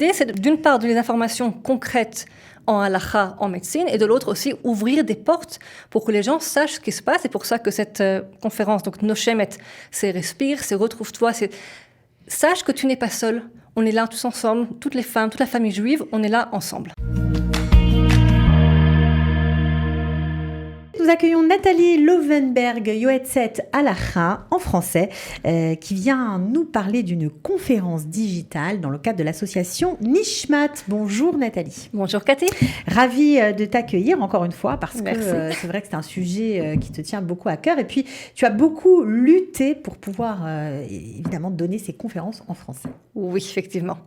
l'idée, c'est d'une part donner des informations concrètes en halakha, en médecine, et de l'autre aussi ouvrir des portes pour que les gens sachent ce qui se passe. C'est pour ça que cette conférence, donc Noshemet, c'est respire, c'est retrouve-toi, c'est sache que tu n'es pas seul. On est là tous ensemble, toutes les femmes, toute la famille juive, on est là ensemble. Nous accueillons Nathalie Lovenberg, Yoetzet Halakha, en français, qui vient nous parler d'une conférence digitale dans le cadre de l'association Nishmat. Bonjour Nathalie. Bonjour Cathy. Ravie de t'accueillir encore une fois parce Merci. que c'est vrai que c'est un sujet qui te tient beaucoup à cœur. Et puis, tu as beaucoup lutté pour pouvoir évidemment donner ces conférences en français. Oui, effectivement.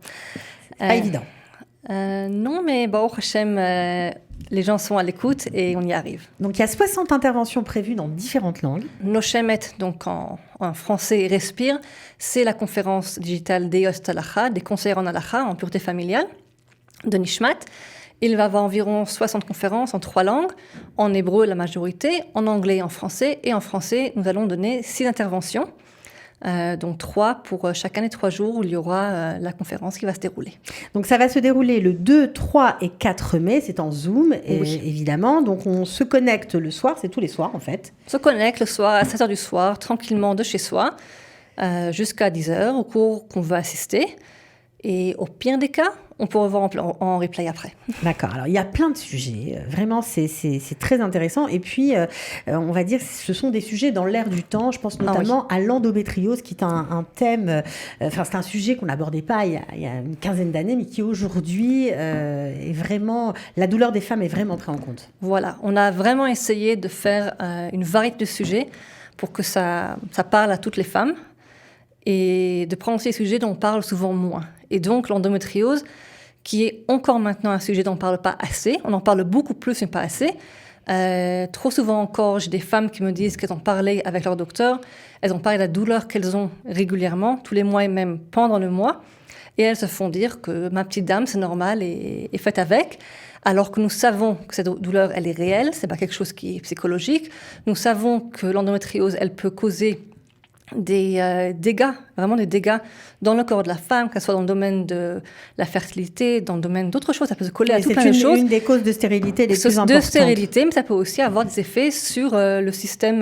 C'est pas évident. Non, mais Baruch Hashem, les gens sont à l'écoute et on y arrive. Donc, il y a 60 interventions prévues dans différentes langues. Noshemet, donc en français, respire, c'est la conférence digitale des Yoetzet Halakha, des conseillers en halakha, en pureté familiale, de Nishmat. Il va y avoir environ 60 conférences en 3 langues, en hébreu la majorité, en anglais et en français. Et en français, nous allons donner 6 interventions. Donc 3 pour chacun des 3 jours où il y aura la conférence qui va se dérouler. Donc ça va se dérouler le 2, 3 et 4 mai, c'est en Zoom, Oui. évidemment. Donc on se connecte le soir, c'est tous les soirs en fait. On se connecte le soir à 7h du soir, tranquillement de chez soi, jusqu'à 10h, au cours qu'on va assister. Et au pire des cas, on pourra voir en replay après. D'accord, alors il y a plein de sujets, vraiment c'est très intéressant. Et puis, on va dire, ce sont des sujets dans l'air du temps. Je pense notamment à l'endométriose, qui est un thème, c'est un sujet qu'on n'abordait pas il y a une quinzaine d'années, mais qui aujourd'hui est vraiment, la douleur des femmes est vraiment prise en compte. Voilà, on a vraiment essayé de faire une variété de sujets pour que ça parle à toutes les femmes et de prendre ces sujets dont on parle souvent moins. Et donc l'endométriose, qui est encore maintenant un sujet dont on ne parle pas assez, on en parle beaucoup plus mais pas assez. Trop souvent encore, j'ai des femmes qui me disent qu'elles ont parlé avec leur docteur, elles ont parlé de la douleur qu'elles ont régulièrement, tous les mois et même pendant le mois, et elles se font dire que ma petite dame, c'est normal et faites avec, alors que nous savons que cette douleur, elle est réelle, c'est pas quelque chose qui est psychologique. Nous savons que l'endométriose, elle peut causer des dégâts, vraiment des dégâts dans le corps de la femme, que ce soit dans le domaine de la fertilité, dans le domaine d'autres choses, ça peut se coller à tout plein de choses. C'est une des causes de stérilité les plus importantes. De stérilité, mais ça peut aussi avoir des effets sur le système,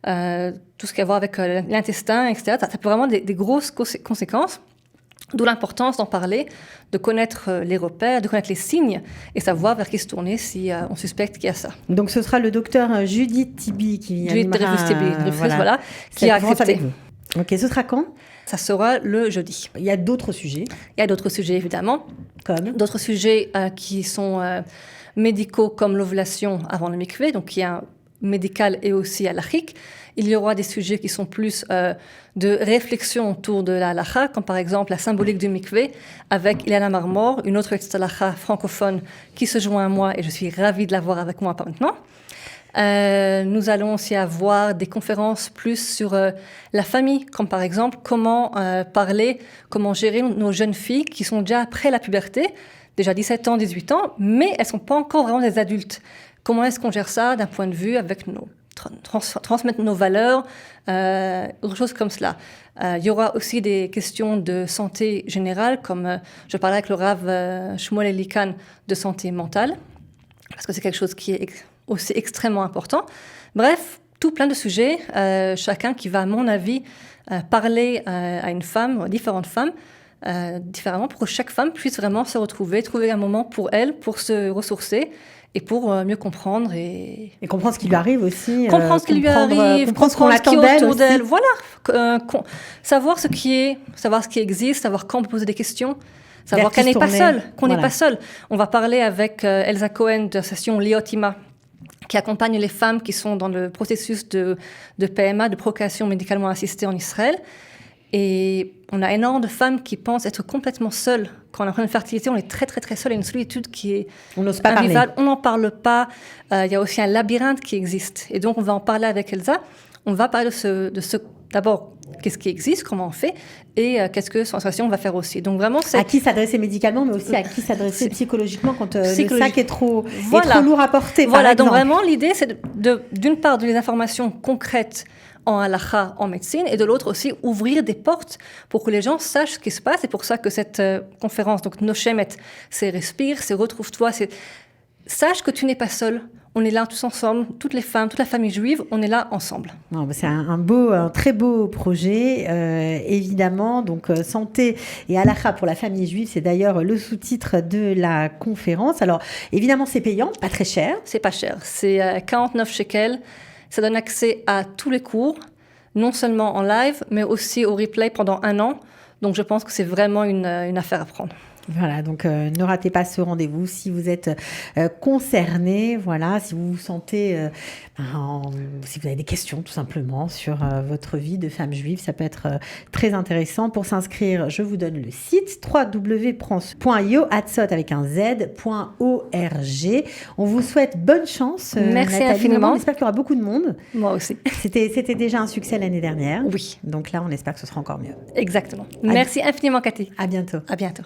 tout ce qui a à voir avec l'intestin, etc. Ça peut vraiment des grosses conséquences. D'où l'importance d'en parler, de connaître les repères, de connaître les signes et savoir vers qui se tourner si on suspecte qu'il y a ça. Donc ce sera le docteur Judith Tibi qui animera, qui a accepté. Ok, ce sera quand ? Ça sera le jeudi. Il y a d'autres sujets. Il y a d'autres sujets évidemment. Comme d'autres sujets qui sont médicaux comme l'ovulation avant le mikvé, donc qui est un médical et aussi halachique. Il y aura des sujets qui sont plus de réflexion autour de la halakha, comme par exemple la symbolique du mikvé, avec Ileana Marmor, une autre halakha francophone qui se joint à moi, et je suis ravie de l'avoir avec moi maintenant. Nous allons aussi avoir des conférences plus sur la famille, comme par exemple comment parler, comment gérer nos jeunes filles qui sont déjà après la puberté, déjà 17 ans, 18 ans, mais elles ne sont pas encore vraiment des adultes. Comment est-ce qu'on gère ça d'un point de vue avec transmettre nos valeurs, autre chose comme cela. Il y aura aussi des questions de santé générale, comme je parlais avec le Rav Shmuel Elikan de santé mentale, parce que c'est quelque chose qui est aussi extrêmement important. Bref, tout plein de sujets, chacun qui va, à mon avis, parler à une femme, différentes femmes, différemment, pour que chaque femme puisse vraiment se retrouver, trouver un moment pour elle, pour se ressourcer, et pour mieux comprendre et comprendre ce qui lui arrive aussi. Comprendre ce qui lui arrive, comprendre ce qu'on attend d'elle. Voilà. Savoir ce qui existe, savoir quand on peut poser des questions, savoir qu'on n'est pas seul, n'est pas seul. On va parler avec Elsa Cohen de l'association Liotima, qui accompagne les femmes qui sont dans le processus de PMA, de procréation médicalement assistée en Israël. Et on a énormément de femmes qui pensent être complètement seules. Quand on a une fertilité, on est très, très, très seul. Il y a une solitude qui est invivable. On n'en parle pas. Il y a aussi un labyrinthe qui existe. Et donc, on va en parler avec Elsa. On va parler de ce d'abord, qu'est-ce qui existe, comment on fait, et qu'est-ce que Sensation va faire aussi. Donc vraiment, c'est... À qui s'adresser médicalement, mais aussi à qui s'adresser psychologiquement quand le sac est trop lourd à porter. Voilà, donc vraiment, l'idée, c'est d'une part, donner des informations concrètes en halakha, en médecine, et de l'autre aussi ouvrir des portes pour que les gens sachent ce qui se passe. C'est pour ça que cette conférence, donc Noshemet, c'est respire, c'est retrouve-toi, c'est sache que tu n'es pas seul. On est là tous ensemble, toutes les femmes, toute la famille juive, on est là ensemble. C'est un très beau projet, évidemment. Donc, santé et halakha pour la famille juive, c'est d'ailleurs le sous-titre de la conférence. Alors, évidemment, c'est payant, pas très cher. C'est pas cher, c'est 49 shekels. Ça donne accès à tous les cours, non seulement en live, mais aussi au replay pendant 1 an. Donc, je pense que c'est vraiment une affaire à prendre. Voilà, donc ne ratez pas ce rendez-vous si vous êtes concerné, voilà, si vous vous sentez, si vous avez des questions tout simplement sur votre vie de femme juive, ça peut être très intéressant. Pour s'inscrire, je vous donne le site www.yoatzot avec un z.org. On vous souhaite bonne chance. Merci Nathalie. infiniment. On espère qu'il y aura beaucoup de monde. Moi aussi. C'était déjà un succès l'année dernière. Oui. Donc là, on espère que ce sera encore mieux. Exactement. Merci infiniment, Cathy. À bientôt. À bientôt.